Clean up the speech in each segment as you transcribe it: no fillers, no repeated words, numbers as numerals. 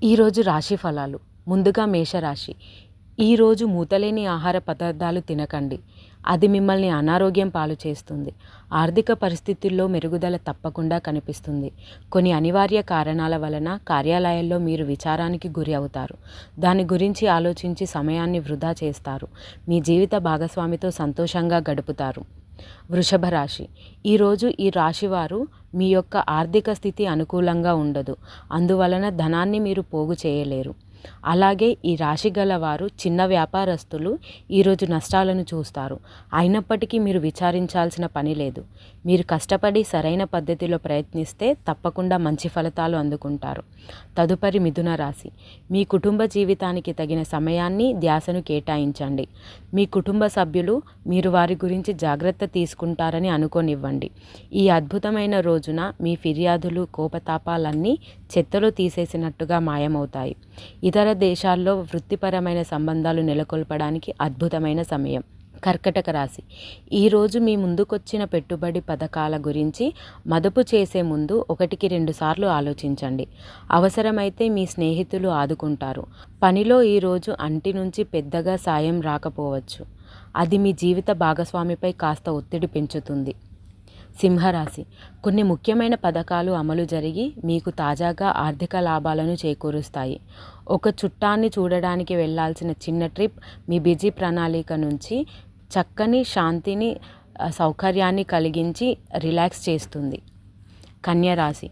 ఈరోజు రాశి ఫలాలు. ముందుగా మేషరాశి. ఈరోజు మూతలేని ఆహార పదార్థాలు తినకండి. అది మిమ్మల్ని అనారోగ్యం పాలు చేస్తుంది. ఆర్థిక పరిస్థితుల్లో మెరుగుదల తప్పకుండా కనిపిస్తుంది. కొన్ని అనివార్య కారణాల వలన కార్యాలయాల్లో మీరు విచారానికి గురి అవుతారు. దాని గురించి ఆలోచించి సమయాన్ని వృధా చేస్తారు. మీ జీవిత భాగస్వామితో సంతోషంగా గడుపుతారు. వృషభ రాశి. ఈరోజు ఈ రాశివారు మీ యొక్క ఆర్థిక స్థితి అనుకూలంగా ఉండదు. అందువలన ధనాన్ని మీరు పోగు చేయలేరు. అలాగే ఈ రాశి గల వారు చిన్న వ్యాపారస్తులు ఈరోజు నష్టాలను చూస్తారు. అయినప్పటికీ మీరు విచారించాల్సిన పని లేదు. మీరు కష్టపడి సరైన పద్ధతిలో ప్రయత్నిస్తే తప్పకుండా మంచి ఫలితాలు అందుకుంటారు. తదుపరి మిథున రాశి. మీ కుటుంబ జీవితానికి తగిన సమయాన్ని ధ్యాసను కేటాయించండి. మీ కుటుంబ సభ్యులు మీరు వారి గురించి జాగ్రత్త తీసుకుంటారని అనుకోనివ్వండి. ఈ అద్భుతమైన రోజున మీ ఫిర్యాదులు కోపతాపాలన్నీ చెత్తలో తీసేసినట్టుగా మాయమవుతాయి. ఇతర దేశాల్లో వృత్తిపరమైన సంబంధాలు నెలకొల్పడానికి అద్భుతమైన సమయం. కర్కటక రాశి. ఈరోజు మీ ముందుకొచ్చిన పెట్టుబడి పథకాల గురించి మదుపు చేసే ముందు 1-2 సార్లు ఆలోచించండి. అవసరమైతే మీ స్నేహితులు ఆదుకుంటారు. పనిలో ఈరోజు అంటి నుంచి పెద్దగా సాయం రాకపోవచ్చు. అది మీ జీవిత భాగస్వామిపై కాస్త ఒత్తిడి పెంచుతుంది. సింహరాశి. కొన్ని ముఖ్యమైన పథకాలు అమలు జరిగి మీకు తాజాగా ఆర్థిక లాభాలను చేకూరుస్తాయి. ఒక చుట్టాన్ని చూడడానికి వెళ్ళాల్సిన చిన్న ట్రిప్ మీ బిజీ ప్రణాళిక నుంచి చక్కని శాంతిని సౌకర్యాన్ని కలిగించి రిలాక్స్ చేస్తుంది. కన్య రాశి.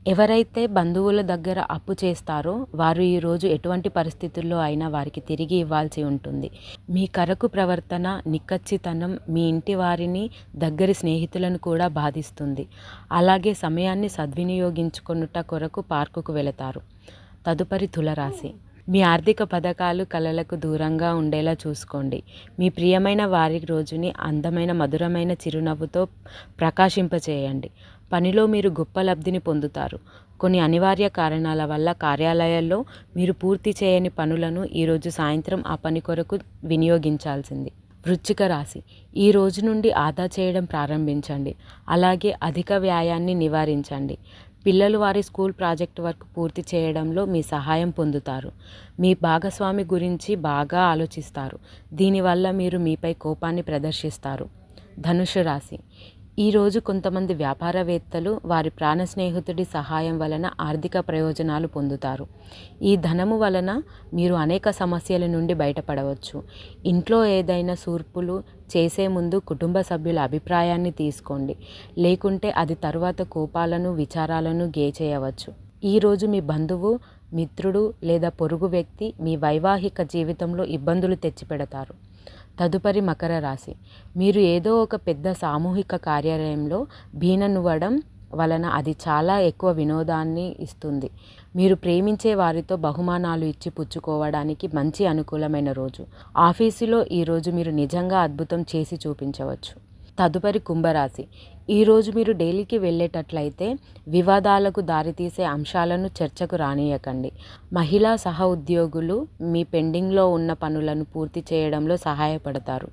ఎవరైతే బంధువుల దగ్గర అప్పు చేస్తారో వారు ఈరోజు ఎటువంటి పరిస్థితుల్లో అయినా వారికి తిరిగి ఇవ్వాల్సి ఉంటుంది. మీ కరకు ప్రవర్తన నిక్కచ్చితనం మీ ఇంటి వారిని దగ్గరి స్నేహితులను కూడా బాధిస్తుంది. అలాగే సమయాన్ని సద్వినియోగించుకొనుట కొరకు పార్కుకు వెళతారు. తదుపరి తులరాశి. మీ ఆర్థిక పథకాలు కలలకు దూరంగా ఉండేలా చూసుకోండి. మీ ప్రియమైన వారి రోజుని అందమైన మధురమైన చిరునవ్వుతో ప్రకాశింపచేయండి. పనిలో మీరు గొప్ప లబ్ధిని పొందుతారు. కొన్ని అనివార్య కారణాల వల్ల కార్యాలయాల్లో మీరు పూర్తి చేయని పనులను ఈరోజు సాయంత్రం ఆ పని కొరకు వినియోగించాల్సింది. వృశ్చిక రాశి. ఈ రోజు నుండి ఆదా చేయడం ప్రారంభించండి. అలాగే అధిక వ్యాయాన్ని నివారించండి. పిల్లలు వారి స్కూల్ ప్రాజెక్ట్ వర్క్ పూర్తి చేయడంలో మీ సహాయం పొందుతారు. మీ భాగస్వామి గురించి బాగా ఆలోచిస్తారు. దీనివల్ల మీరు మీపై కోపాన్ని ప్రదర్శిస్తారు. ధనుస్సు రాశి. ఈరోజు కొంతమంది వ్యాపారవేత్తలు వారి ప్రాణ స్నేహితుడి సహాయం వలన ఆర్థిక ప్రయోజనాలు పొందుతారు. ఈ ధనము వలన మీరు అనేక సమస్యల నుండి బయటపడవచ్చు. ఇంట్లో ఏదైనా సూర్పులు చేసే ముందు కుటుంబ సభ్యుల అభిప్రాయాన్ని తీసుకోండి. లేకుంటే అది తరువాత కోపాలను విచారాలను చేయవచ్చు. ఈరోజు మీ బంధువు మిత్రుడు లేదా పొరుగు వ్యక్తి మీ వైవాహిక జీవితంలో ఇబ్బందులు తెచ్చిపెడతారు. తదుపరి మకర రాశి. మీరు ఏదో ఒక పెద్ద సామూహిక కార్యాలయంలో బీననువ్వడం వలన అది చాలా ఎక్కువ వినోదాన్ని ఇస్తుంది. మీరు ప్రేమించే వారితో బహుమానాలు ఇచ్చి పుచ్చుకోవడానికి మంచి అనుకూలమైన రోజు. ఆఫీసులో ఈరోజు మీరు నిజంగా అద్భుతం చేసి చూపించవచ్చు. తదుపరి కుంభరాశి. ఈరోజు మీరు ఢిల్లీకి వెళ్ళేటట్లయితే వివాదాలకు దారితీసే అంశాలను చర్చకు రానియకండి. మహిళా సహ ఉద్యోగులు మీ పెండింగ్లో ఉన్న పనులను పూర్తి చేయడంలో సహాయపడతారు.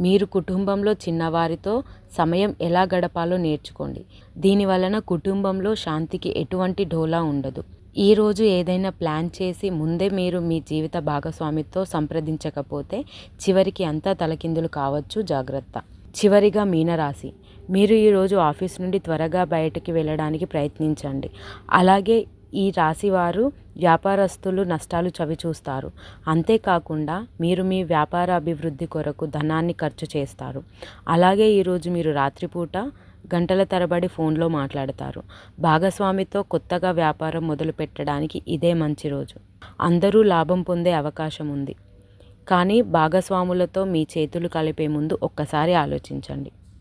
మీరు కుటుంబంలో చిన్నవారితో సమయం ఎలా గడపాలో నేర్చుకోండి. దీనివలన కుటుంబంలో శాంతికి ఎటువంటి ఢోలా ఉండదు. ఈరోజు ఏదైనా ప్లాన్ చేసి ముందే మీరు మీ జీవిత భాగస్వామితో సంప్రదించకపోతే చివరికి అంతా తలకిందులు కావచ్చు. జాగ్రత్త. చివరిగా మీనరాశి. మీరు ఈరోజు ఆఫీస్ నుండి త్వరగా బయటికి వెళ్ళడానికి ప్రయత్నించండి. అలాగే ఈ రాశి వారు వ్యాపారస్తులు నష్టాలు చవిచూస్తారు. అంతేకాకుండా మీరు మీ వ్యాపార అభివృద్ధి కొరకు ధనాన్ని ఖర్చు చేస్తారు. అలాగే ఈరోజు మీరు రాత్రిపూట గంటల తరబడి ఫోన్లో మాట్లాడతారు. భాగస్వామితో కొత్తగా వ్యాపారం మొదలు పెట్టడానికి ఇదే మంచి రోజు. అందరూ లాభం పొందే అవకాశం ఉంది. కానీ భాగస్వాములతో మీ చేతులు కలిపే ముందు ఒక్కసారి ఆలోచించండి.